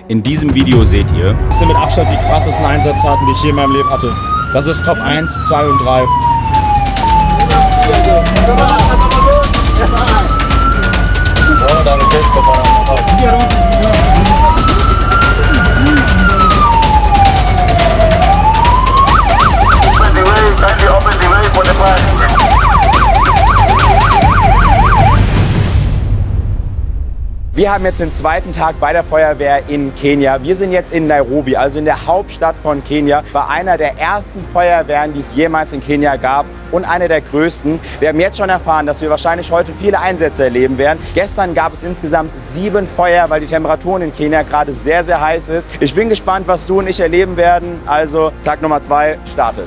In diesem Video seht ihr, Das sind mit Abstand die krassesten Einsatzfahrten, die ich je in meinem Leben hatte. Das ist Top 1, 2 und 3. wir haben jetzt den zweiten Tag bei der Feuerwehr in Kenia. Wir sind jetzt in Nairobi, also in der Hauptstadt von Kenia, bei einer der ersten Feuerwehren, die es jemals in Kenia gab und eine der größten. Wir haben jetzt schon erfahren, dass wir wahrscheinlich heute viele Einsätze erleben werden. Gestern gab es insgesamt 7 Feuer, weil die Temperatur in Kenia gerade sehr, sehr heiß ist. Ich bin gespannt, was du und ich erleben werden. Also Tag Nummer 2 startet.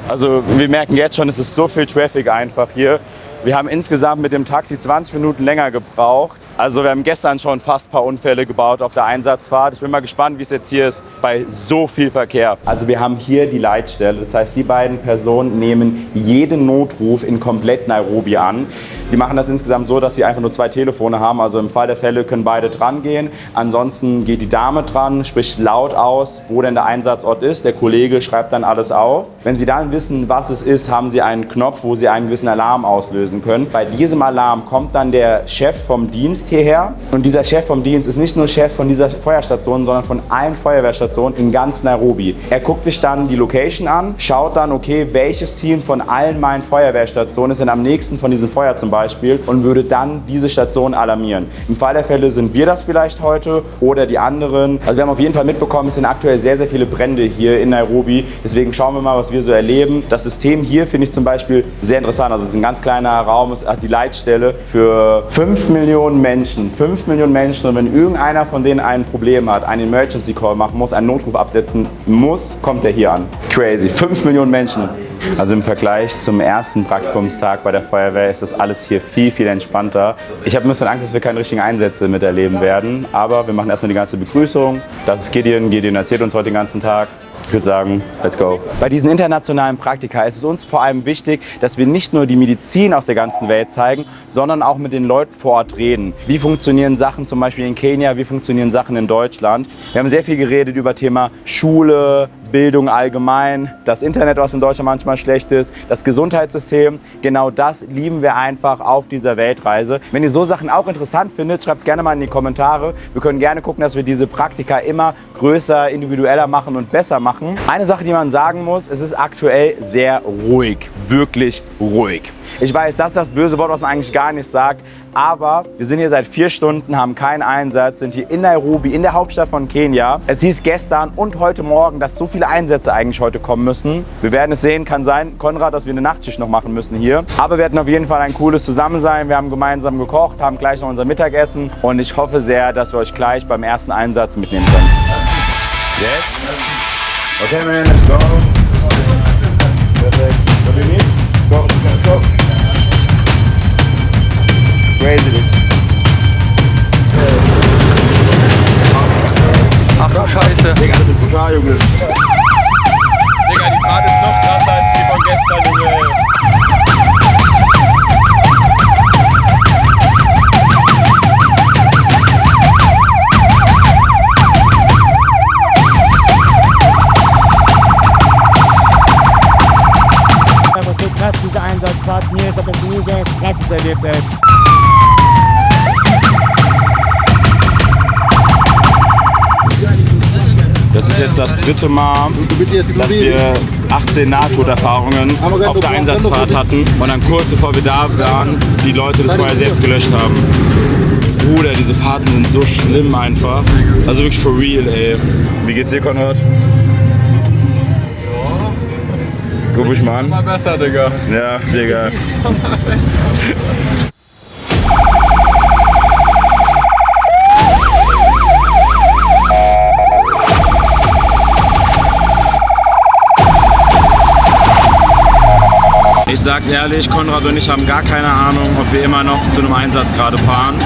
Also wir merken jetzt schon, es ist so viel Traffic einfach hier. Wir haben insgesamt mit dem Taxi 20 Minuten länger gebraucht. Also wir haben gestern schon fast ein paar Unfälle gebaut auf der Einsatzfahrt. Ich bin mal gespannt, wie es jetzt hier ist bei so viel Verkehr. Also wir haben hier die Leitstelle. Das heißt, die beiden Personen nehmen jeden Notruf in komplett Nairobi an. Sie machen das insgesamt so, dass sie einfach nur 2 Telefone haben. Also im Fall der Fälle können beide dran gehen. Ansonsten geht die Dame dran, spricht laut aus, wo denn der Einsatzort ist. Der Kollege schreibt dann alles auf. Wenn Sie dann wissen, was es ist, haben Sie einen Knopf, wo Sie einen gewissen Alarm auslösen können. Bei diesem Alarm kommt dann der Chef vom Dienst hierher. Und dieser Chef vom Dienst ist nicht nur Chef von dieser Feuerstation, sondern von allen Feuerwehrstationen in ganz Nairobi. Er guckt sich dann die Location an, schaut dann, okay, welches Team von allen meinen Feuerwehrstationen ist denn am nächsten von diesem Feuer zum Beispiel und würde dann diese Station alarmieren. Im Fall der Fälle sind wir das vielleicht heute oder die anderen. Also wir haben auf jeden Fall mitbekommen, es sind aktuell sehr, sehr viele Brände hier in Nairobi. Deswegen schauen wir mal, was wir so erleben. Das System hier finde ich zum Beispiel sehr interessant. Also es ist ein ganz kleiner Raum, es hat die Leitstelle für 5 Millionen Menschen. 5 Millionen Menschen, und wenn irgendeiner von denen ein Problem hat, einen Emergency Call machen muss, einen Notruf absetzen muss, kommt er hier an. Crazy. 5 Millionen Menschen. Also im Vergleich zum ersten Praktikumstag bei der Feuerwehr ist das alles hier viel, viel entspannter. Ich habe ein bisschen Angst, dass wir keine richtigen Einsätze miterleben werden, aber wir machen erstmal die ganze Begrüßung. Das ist Gideon. Gideon erzählt uns heute den ganzen Tag. Ich würde sagen, let's go. Bei diesen internationalen Praktika ist es uns vor allem wichtig, dass wir nicht nur die Medizin aus der ganzen Welt zeigen, sondern auch mit den Leuten vor Ort reden. Wie funktionieren Sachen zum Beispiel in Kenia, wie funktionieren Sachen in Deutschland? Wir haben sehr viel geredet über Thema Schule, Bildung allgemein, das Internet, was in Deutschland manchmal schlecht ist, das Gesundheitssystem. Genau das lieben wir einfach auf dieser Weltreise. Wenn ihr so Sachen auch interessant findet, schreibt es gerne mal in die Kommentare. Wir können gerne gucken, dass wir diese Praktika immer größer, individueller machen und besser machen. Eine Sache, die man sagen muss, es ist aktuell sehr ruhig, wirklich ruhig. Ich weiß, das ist das böse Wort, was man eigentlich gar nicht sagt, aber wir sind hier seit 4 Stunden, haben keinen Einsatz, sind hier in Nairobi, in der Hauptstadt von Kenia. Es hieß gestern und heute Morgen, dass so viele Einsätze eigentlich heute kommen müssen. Wir werden es sehen, kann sein, Konrad, dass wir eine Nachtschicht noch machen müssen hier. Aber wir hatten auf jeden Fall ein cooles Zusammensein. Wir haben gemeinsam gekocht, haben gleich noch unser Mittagessen und ich hoffe sehr, dass wir euch gleich beim ersten Einsatz mitnehmen können. Yes? Okay, man, let's go. Perfect. What do you need? Go, let's go. Crazy. Ach du Scheiße. Digga, das ist brutal, Junge. Digga, die Fahrt ist noch krasser als die von gestern, Junge. Was so krass, diese Einsatzfahrt. Mir ist aber nie so was Krasses erlebt, ey. Das ist jetzt das 3. Mal, dass wir 18 Nahtoderfahrungen auf der Einsatzfahrt hatten und dann kurz bevor wir da waren, die Leute das Feuer selbst gelöscht haben. Bruder, diese Fahrten sind so schlimm einfach. Also wirklich for real, ey. Wie geht's dir, Konrad? Guck mich mal an. Mal besser, Digga. Ja, Digga. Ich sag's ehrlich, Konrad und ich haben gar keine Ahnung, ob wir immer noch zu einem Einsatz gerade fahren.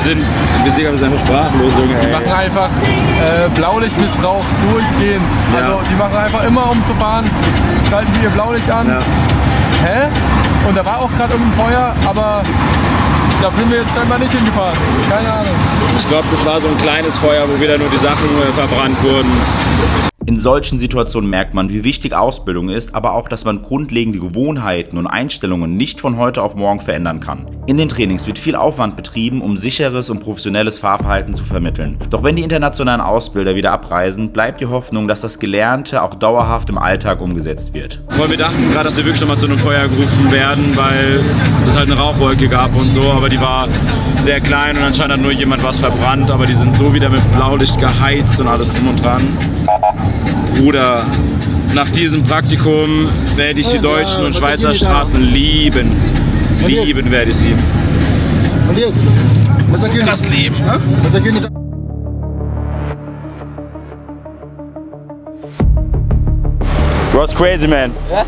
wir sind einfach sprachlos irgendwie. Die machen einfach Blaulichtmissbrauch durchgehend. Ja. Also die machen einfach immer, um zu fahren, schalten die ihr Blaulicht an. Ja. Hä? Und da war auch gerade irgendein Feuer, aber da sind wir jetzt scheinbar nicht hingefahren. Keine Ahnung. Ich glaube, das war so ein kleines Feuer, wo wieder nur die Sachen verbrannt wurden. In solchen Situationen merkt man, wie wichtig Ausbildung ist, aber auch, dass man grundlegende Gewohnheiten und Einstellungen nicht von heute auf morgen verändern kann. In den Trainings wird viel Aufwand betrieben, um sicheres und professionelles Fahrverhalten zu vermitteln. Doch wenn die internationalen Ausbilder wieder abreisen, bleibt die Hoffnung, dass das Gelernte auch dauerhaft im Alltag umgesetzt wird. Wir dachten gerade, dass wir wirklich nochmal zu einem Feuer gerufen werden, weil es halt eine Rauchwolke gab und so, aber die war sehr klein und anscheinend hat nur jemand was verbrannt, aber die sind so wieder mit Blaulicht geheizt und alles drum und dran. Bruder, nach diesem Praktikum werde ich die deutschen und Schweizer Straßen lieben. Lieben werde ich sie. Krass lieben. Was crazy, man? Yeah?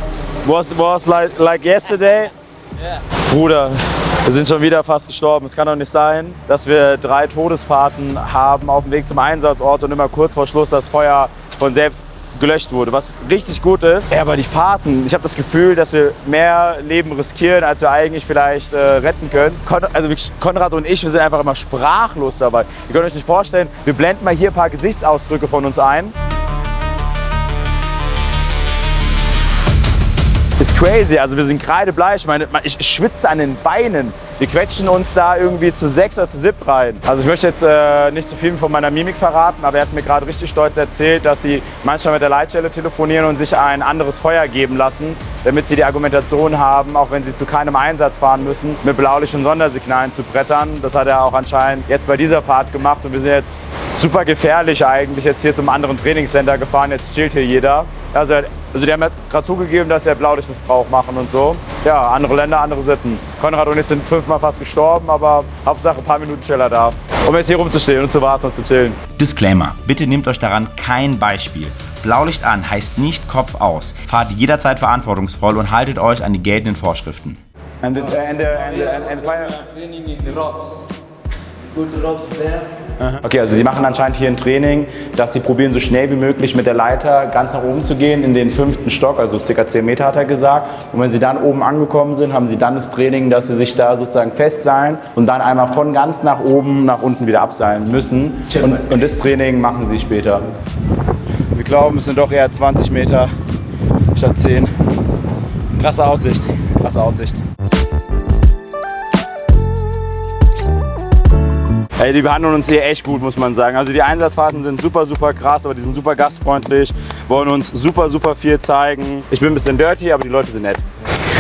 Was like yesterday? Yeah. Bruder, wir sind schon wieder fast gestorben. Es kann doch nicht sein, dass wir 3 Todesfahrten haben auf dem Weg zum Einsatzort und immer kurz vor Schluss das Feuer von selbst gelöscht wurde, was richtig gut ist. Ja, aber die Fahrten, ich habe das Gefühl, dass wir mehr Leben riskieren, als wir eigentlich vielleicht retten können. Also wirklich, Konrad und ich, wir sind einfach immer sprachlos dabei. Ihr könnt euch nicht vorstellen, wir blenden mal hier ein paar Gesichtsausdrücke von uns ein. Ist crazy, also wir sind kreidebleich, ich schwitze an den Beinen. Wir quetschen uns da irgendwie zu 6 oder zu 7 rein. Also ich möchte jetzt nicht zu viel von meiner Mimik verraten, aber er hat mir gerade richtig stolz erzählt, dass sie manchmal mit der Leitstelle telefonieren und sich ein anderes Feuer geben lassen, damit sie die Argumentation haben, auch wenn sie zu keinem Einsatz fahren müssen, mit blaulichen Sondersignalen zu brettern. Das hat er auch anscheinend jetzt bei dieser Fahrt gemacht und wir sind jetzt super gefährlich eigentlich jetzt hier zum anderen Trainingscenter gefahren. Jetzt chillt hier jeder. Also die haben ja gerade zugegeben, dass sie Blaulichtmissbrauch machen und so. Ja, andere Länder, andere Sitten. Konrad und ich sind 5-mal fast gestorben, aber Hauptsache ein paar Minuten schneller da. Um jetzt hier rumzustehen und zu warten und zu chillen. Disclaimer: Bitte nehmt euch daran kein Beispiel. Blaulicht an heißt nicht Kopf aus. Fahrt jederzeit verantwortungsvoll und haltet euch an die geltenden Vorschriften. And fire. Training in the ropes. Good ropes there. Okay, also sie machen anscheinend hier ein Training, dass sie probieren, so schnell wie möglich mit der Leiter ganz nach oben zu gehen, in den 5. Stock, also ca. 10 Meter hat er gesagt. Und wenn sie dann oben angekommen sind, haben sie dann das Training, dass sie sich da sozusagen festseilen und dann einmal von ganz nach oben nach unten wieder abseilen müssen. Und das Training machen sie später. Wir glauben, es sind doch eher 20 Meter statt 10. Krasse Aussicht, krasse Aussicht. Ey, die behandeln uns hier echt gut, muss man sagen. Also die Einsatzfahrten sind super, super krass, aber die sind super gastfreundlich, wollen uns super, super viel zeigen. Ich bin ein bisschen dirty, aber die Leute sind nett.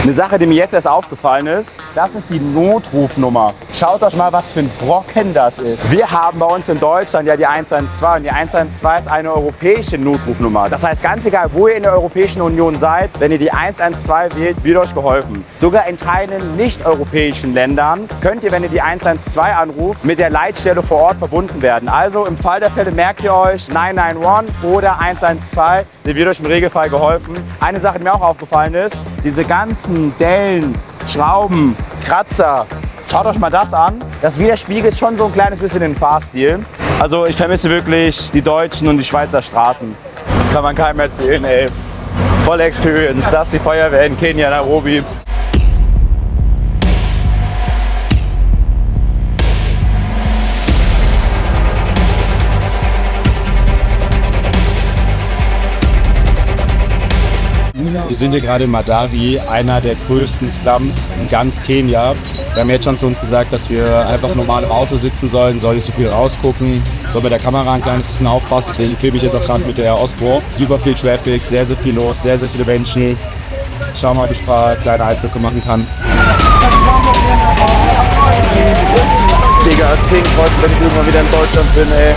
Eine Sache, die mir jetzt erst aufgefallen ist, das ist die Notrufnummer. Schaut euch mal, was für ein Brocken das ist. Wir haben bei uns in Deutschland ja die 112 und die 112 ist eine europäische Notrufnummer. Das heißt, ganz egal, wo ihr in der Europäischen Union seid, wenn ihr die 112 wählt, wird euch geholfen. Sogar in Teilen nicht-europäischen Ländern könnt ihr, wenn ihr die 112 anruft, mit der Leitstelle vor Ort verbunden werden. Also im Fall der Fälle merkt ihr euch 991 oder 112, der wird euch im Regelfall geholfen. Eine Sache, die mir auch aufgefallen ist, diese ganzen Dellen, Schrauben, Kratzer. Schaut euch mal das an. Das widerspiegelt schon so ein kleines bisschen den Fahrstil. Also ich vermisse wirklich die deutschen und die Schweizer Straßen. Kann man keinem erzählen, ey. Volle Experience. Das ist die Feuerwehr in Kenia, Nairobi. Wir sind hier gerade in Madari, einer der größten Slums in ganz Kenia. Wir haben jetzt schon zu uns gesagt, dass wir einfach normal im Auto sitzen sollen, soll nicht so viel rausgucken, soll mit der Kamera ein kleines bisschen aufpassen. Deswegen filme ich jetzt auch gerade mit der Osmo. Super viel Traffic, sehr, sehr viel los, sehr, sehr viele Menschen. Schauen wir mal, ob ich ein paar kleine Eindrücke machen kann. Digga, 10 Kreuz, wenn ich irgendwann wieder in Deutschland bin, ey.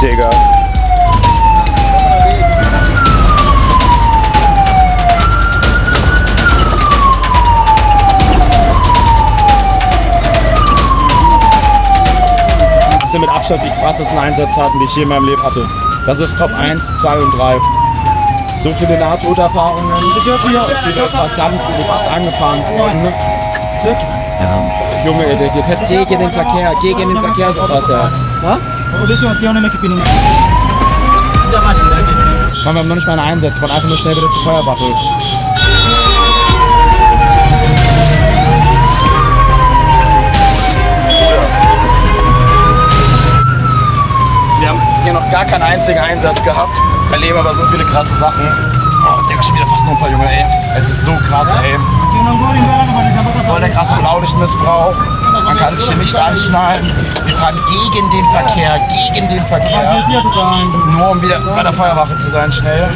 Digga. Das ist mit Abstand die krassesten Einsatzfahrten, die ich je in meinem Leben hatte. Das ist Top 1, 2 und 3. So viele Nahtoderfahrungen, viele Passanten, die fast angefahren wurden. Ja. Junge, der fährt gegen den Verkehr so krass, ja. Wir haben noch nicht mal einen Einsatz, wir wollen einfach nur schnell wieder zur Feuerwache. Wir haben hier noch gar keinen einzigen Einsatz gehabt, erleben aber so viele krasse Sachen. Oh, der war schon wieder fast ein Unfall, Junge, ey. Es ist so krass, ey. Voll der krasse Blaulichtmissbrauch. Man kann sich hier nicht anschnallen. Wir fahren gegen den Verkehr. Nur um wieder bei der Feuerwache zu sein, schnell.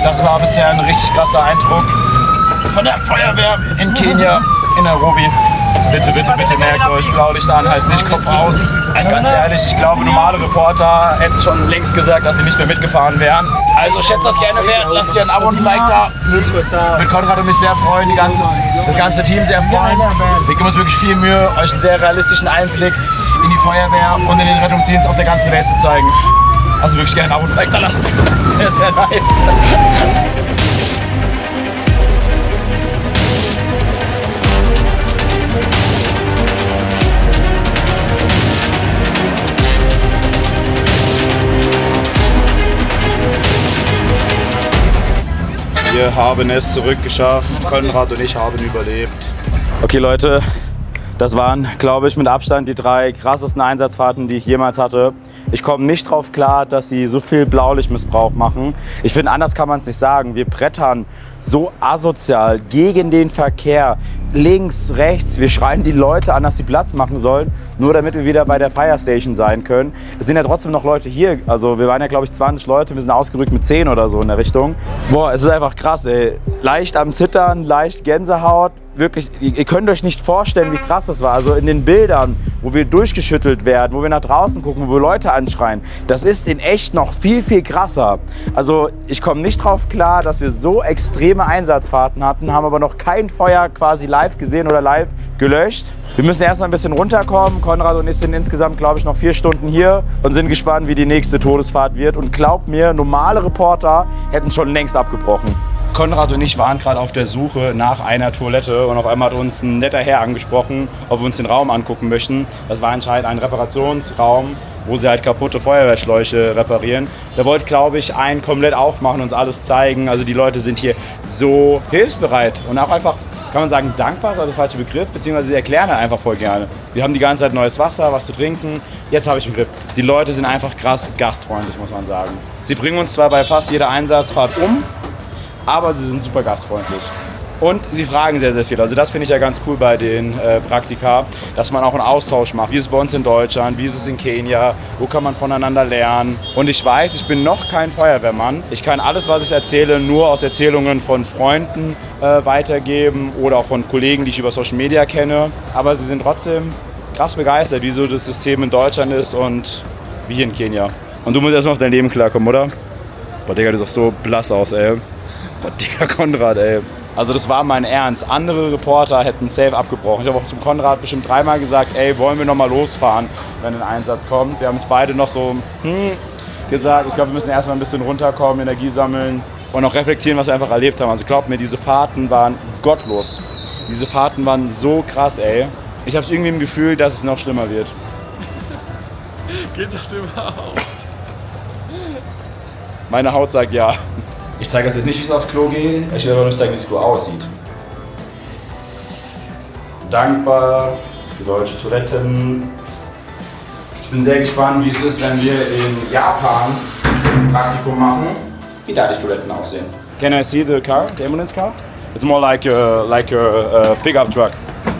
Das war bisher ein richtig krasser Eindruck von der Feuerwehr in Kenia, in Nairobi. Bitte, bitte, bitte merkt euch, Blaulicht an heißt nicht Kopf aus. Ganz ehrlich, ich glaube, normale Reporter hätten schon längst gesagt, dass sie nicht mehr mitgefahren wären. Also schätzt das gerne wert, lasst gerne ein Abo und ein Like da. Würde Konrad und mich sehr freuen, das ganze Team sehr freuen. Wir geben uns wirklich viel Mühe, euch einen sehr realistischen Einblick in die Feuerwehr und in den Rettungsdienst auf der ganzen Welt zu zeigen. Also wirklich gerne ein Abo und ein Like da lassen. Das ist sehr nice. Wir haben es zurückgeschafft. Konrad und ich haben überlebt. Okay, Leute, das waren, glaube ich, mit Abstand die 3 krassesten Einsatzfahrten, die ich jemals hatte. Ich komme nicht drauf klar, dass sie so viel Blaulichtmissbrauch machen. Ich finde, anders kann man es nicht sagen. Wir brettern so asozial gegen den Verkehr. Links, rechts, wir schreien die Leute an, dass sie Platz machen sollen, nur damit wir wieder bei der Fire Station sein können. Es sind ja trotzdem noch Leute hier, also wir waren ja glaube ich 20 Leute, wir sind ausgerückt mit 10 oder so in der Richtung. Boah, es ist einfach krass, ey. Leicht am Zittern, leicht Gänsehaut. Wirklich, ihr könnt euch nicht vorstellen, wie krass das war. Also in den Bildern, wo wir durchgeschüttelt werden, wo wir nach draußen gucken, wo Leute anschreien, das ist in echt noch viel, viel krasser. Also ich komme nicht drauf klar, dass wir so extreme Einsatzfahrten hatten, haben aber noch kein Feuer quasi live gesehen oder live gelöscht. Wir müssen erstmal ein bisschen runterkommen. Konrad und ich sind insgesamt, glaube ich, noch 4 Stunden hier und sind gespannt, wie die nächste Todesfahrt wird. Und glaubt mir, normale Reporter hätten schon längst abgebrochen. Konrad und ich waren gerade auf der Suche nach einer Toilette und auf einmal hat uns ein netter Herr angesprochen, ob wir uns den Raum angucken möchten. Das war anscheinend ein Reparationsraum, wo sie halt kaputte Feuerwehrschläuche reparieren. Der wollte, glaube ich, einen komplett aufmachen und uns alles zeigen. Also die Leute sind hier so hilfsbereit und auch einfach, kann man sagen, dankbar, ist also der falsche Begriff, beziehungsweise sie erklären einfach voll gerne. Wir haben die ganze Zeit neues Wasser, was zu trinken. Jetzt habe ich einen Grip. Die Leute sind einfach krass gastfreundlich, muss man sagen. Sie bringen uns zwar bei fast jeder Einsatzfahrt um, aber sie sind super gastfreundlich. Und sie fragen sehr, sehr viel. Also das finde ich ja ganz cool bei den Praktika, dass man auch einen Austausch macht. Wie ist es bei uns in Deutschland, wie ist es in Kenia, wo kann man voneinander lernen. Und ich weiß, ich bin noch kein Feuerwehrmann. Ich kann alles, was ich erzähle, nur aus Erzählungen von Freunden weitergeben oder auch von Kollegen, die ich über Social Media kenne. Aber sie sind trotzdem krass begeistert, wie so das System in Deutschland ist und wie hier in Kenia. Und du musst erstmal auf dein Leben klarkommen, oder? Boah, Digga, du siehst auch so blass aus, ey. Boah, Digga, Konrad, ey. Also das war mein Ernst. Andere Reporter hätten safe abgebrochen. Ich habe auch zum Konrad bestimmt 3-mal gesagt, ey, wollen wir nochmal losfahren, wenn ein Einsatz kommt. Wir haben es beide noch so gesagt. Ich glaube, wir müssen erstmal ein bisschen runterkommen, Energie sammeln und auch reflektieren, was wir einfach erlebt haben. Also glaubt mir, diese Fahrten waren gottlos. Diese Fahrten waren so krass, ey. Ich habe irgendwie im Gefühl, dass es noch schlimmer wird. Geht das überhaupt? Meine Haut sagt ja. Ich zeige euch jetzt nicht, wie es aufs Klo geht. Ich will aber nur zeigen, wie das Klo aussieht. Dankbar für deutsche Toiletten. Ich bin sehr gespannt, wie es ist, wenn wir in Japan ein Praktikum machen, wie da die Toiletten aussehen. Can I see the car, the ambulance car? It's more like a pickup truck.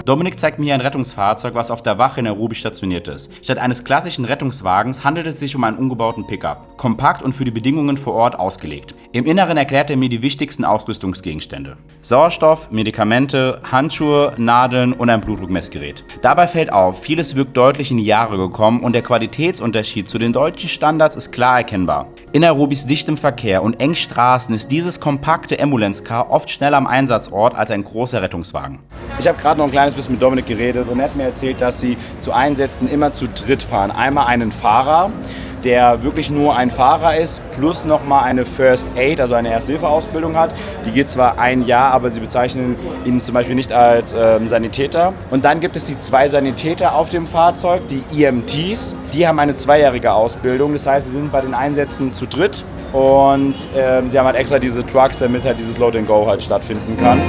Dominik zeigt mir hier ein Rettungsfahrzeug, was auf der Wache in Nairobi stationiert ist. Statt eines klassischen Rettungswagens handelt es sich um einen umgebauten Pickup. Kompakt und für die Bedingungen vor Ort ausgelegt. Im Inneren erklärt er mir die wichtigsten Ausrüstungsgegenstände. Sauerstoff, Medikamente, Handschuhe, Nadeln und ein Blutdruckmessgerät. Dabei fällt auf, vieles wirkt deutlich in die Jahre gekommen und der Qualitätsunterschied zu den deutschen Standards ist klar erkennbar. In Nairobis dichtem Verkehr und engen Straßen ist dieses kompakte Ambulance Car oft schneller am Einsatzort als ein großer Rettungswagen. Ich habe gerade noch ein kleines bisschen mit Dominik geredet und er hat mir erzählt, dass sie zu Einsätzen immer zu dritt fahren. Einmal einen Fahrer, der wirklich nur ein Fahrer ist, plus nochmal eine First Aid, also eine Erste-Hilfe-Ausbildung hat. Die geht zwar ein Jahr, aber sie bezeichnen ihn zum Beispiel nicht als Sanitäter. Und dann gibt es die 2 Sanitäter auf dem Fahrzeug, die EMTs. Die haben eine 2-jährige Ausbildung, das heißt, sie sind bei den Einsätzen zu dritt. Und sie haben halt extra diese Trucks, damit halt dieses Load and Go halt stattfinden kann.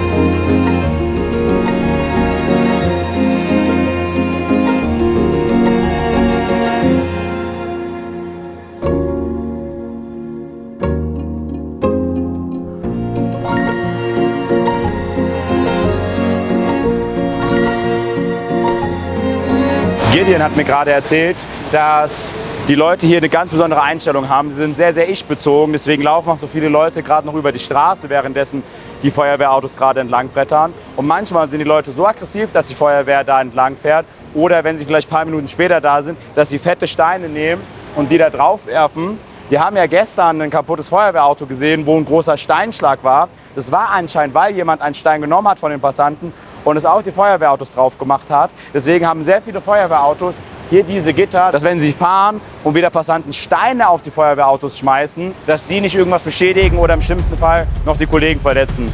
Gideon hat mir gerade erzählt, dass die Leute hier eine ganz besondere Einstellung haben. Sie sind sehr, sehr ich-bezogen, deswegen laufen auch so viele Leute gerade noch über die Straße, währenddessen die Feuerwehrautos gerade entlang brettern. Und manchmal sind die Leute so aggressiv, dass die Feuerwehr da entlang fährt. Oder wenn sie vielleicht ein paar Minuten später da sind, dass sie fette Steine nehmen und die da drauf werfen. Wir haben ja gestern ein kaputtes Feuerwehrauto gesehen, wo ein großer Steinschlag war. Das war anscheinend, weil jemand einen Stein genommen hat von den Passanten und es auch die Feuerwehrautos drauf gemacht hat. Deswegen haben sehr viele Feuerwehrautos hier diese Gitter, dass wenn sie fahren und wieder Passanten Steine auf die Feuerwehrautos schmeißen, dass die nicht irgendwas beschädigen oder im schlimmsten Fall noch die Kollegen verletzen.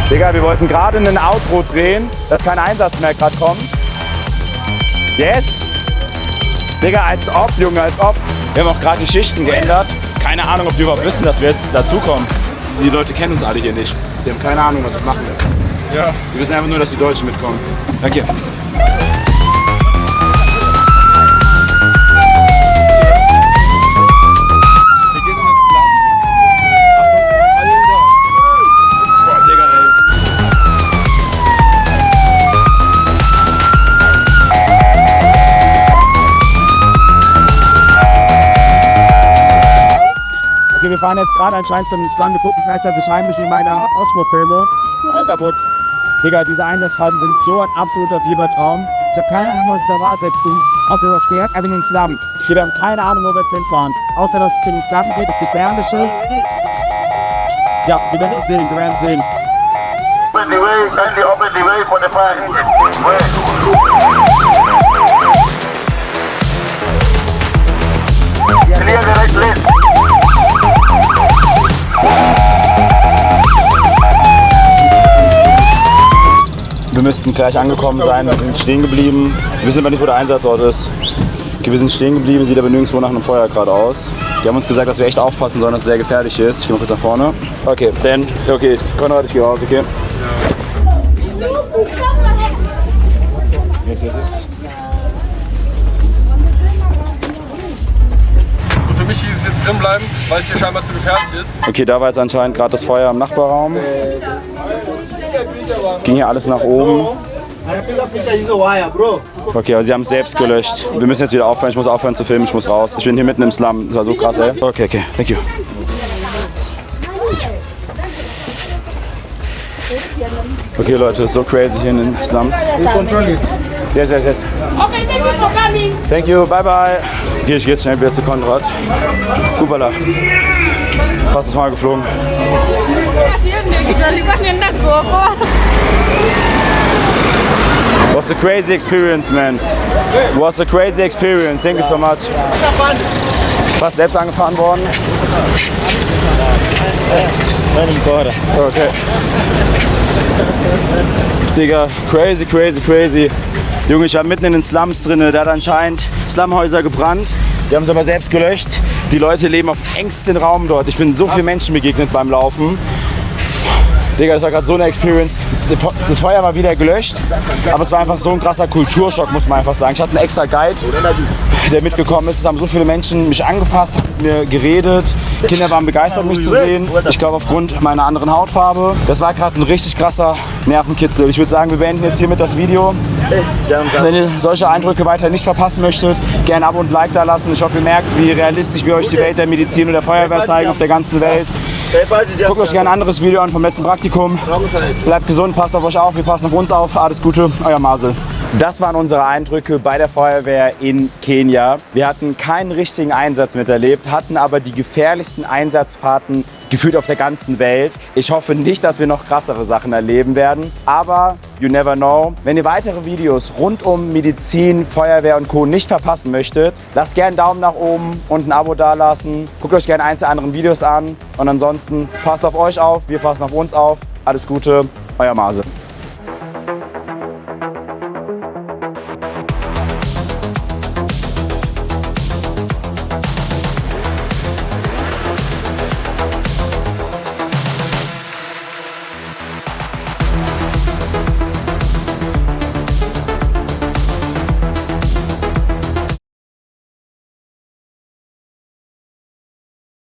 Digga, wir wollten gerade einen Outro drehen, dass kein Einsatz mehr gerade kommt. Yes! Digga, als ob, Junge, als ob. Wir haben auch gerade die Schichten geändert. Keine Ahnung, ob die überhaupt wissen, dass wir jetzt dazukommen. Die Leute kennen uns alle hier nicht. Die haben keine Ahnung, was wir machen. Ja. Wir wissen einfach nur, dass die Deutschen mitkommen. Danke. Wir fahren jetzt gerade anscheinend zum Slum. Wir gucken gleichzeitig heimlich wie meine Osmo-Filme. Kaputt. Digga, diese Einsatzfahrten sind so ein absoluter Fiebertraum. Ich habe keine Ahnung, was es erwartet. Außer das Berg, aber in den Slum. Wir haben keine Ahnung, wo wir jetzt hinfahren. Außer, dass es zu den Slum geht, es Gefährliches. Ja, wir werden sehen, wir werden sehen. Open the way, kindly open the way for the fire. Clear the right lane. Wir müssten gleich angekommen sein, wir sind stehen geblieben. Wir wissen aber nicht, wo der Einsatzort ist. Okay, wir sind stehen geblieben, sieht aber nirgendwo nach einem Feuer gerade aus. Die haben uns gesagt, dass wir echt aufpassen sollen, dass es sehr gefährlich ist. Ich gehe mal kurz nach vorne. Okay, dann, okay, Konrad, ich gehe raus, okay? Yes. Für mich hieß es jetzt drin bleiben, weil es hier scheinbar zu gefährlich ist. Okay, da war jetzt anscheinend gerade das Feuer im Nachbarraum. Ging hier alles nach oben. Okay, aber sie haben es selbst gelöscht. Wir müssen jetzt wieder aufhören. Ich muss aufhören zu filmen. Ich muss raus. Ich bin hier mitten im Slum. Das war so krass, ey. Okay, thank you. Okay, Leute, ist so crazy hier in den Slums. Yes. Okay, thank you for coming. Thank you, bye bye. Okay, ich gehe jetzt schnell wieder zu Konrad. Upala. Fast ist mal geflogen. Was a crazy experience, man. Was a crazy experience. Thank you so much. Fast selbst angefahren worden. Okay. Digga, crazy. Junge, ich war mitten in den Slums drin. Da hat anscheinend Slumhäuser gebrannt. Die haben es aber selbst gelöscht. Die Leute leben auf engstem Raum dort. Ich bin so vielen Menschen begegnet beim Laufen. Digga, das war gerade so eine Experience. Das Feuer war wieder gelöscht, aber es war einfach so ein krasser Kulturschock, muss man einfach sagen. Ich hatte einen extra Guide, der mitgekommen ist. Es haben so viele Menschen mich angefasst, mit mir geredet. Kinder waren begeistert, mich zu sehen. Ich glaube, aufgrund meiner anderen Hautfarbe. Das war gerade ein richtig krasser Nervenkitzel. Ich würde sagen, wir beenden jetzt hiermit das Video. Wenn ihr solche Eindrücke weiter nicht verpassen möchtet, gerne ein Abo und ein Like da lassen. Ich hoffe, ihr merkt, wie realistisch wir euch die Welt der Medizin und der Feuerwehr zeigen auf der ganzen Welt. Guckt euch gerne ein anderes Video an vom letzten Praktikum. Bleibt gesund, passt auf euch auf, wir passen auf uns auf. Alles Gute, euer Marcel. Das waren unsere Eindrücke bei der Feuerwehr in Kenia. Wir hatten keinen richtigen Einsatz miterlebt, hatten aber die gefährlichsten Einsatzfahrten gefühlt auf der ganzen Welt. Ich hoffe nicht, dass wir noch krassere Sachen erleben werden, aber you never know. Wenn ihr weitere Videos rund um Medizin, Feuerwehr und Co. nicht verpassen möchtet, lasst gerne einen Daumen nach oben und ein Abo dalassen. Guckt euch gerne eins der anderen Videos an und ansonsten passt auf euch auf, wir passen auf uns auf. Alles Gute, euer Mase.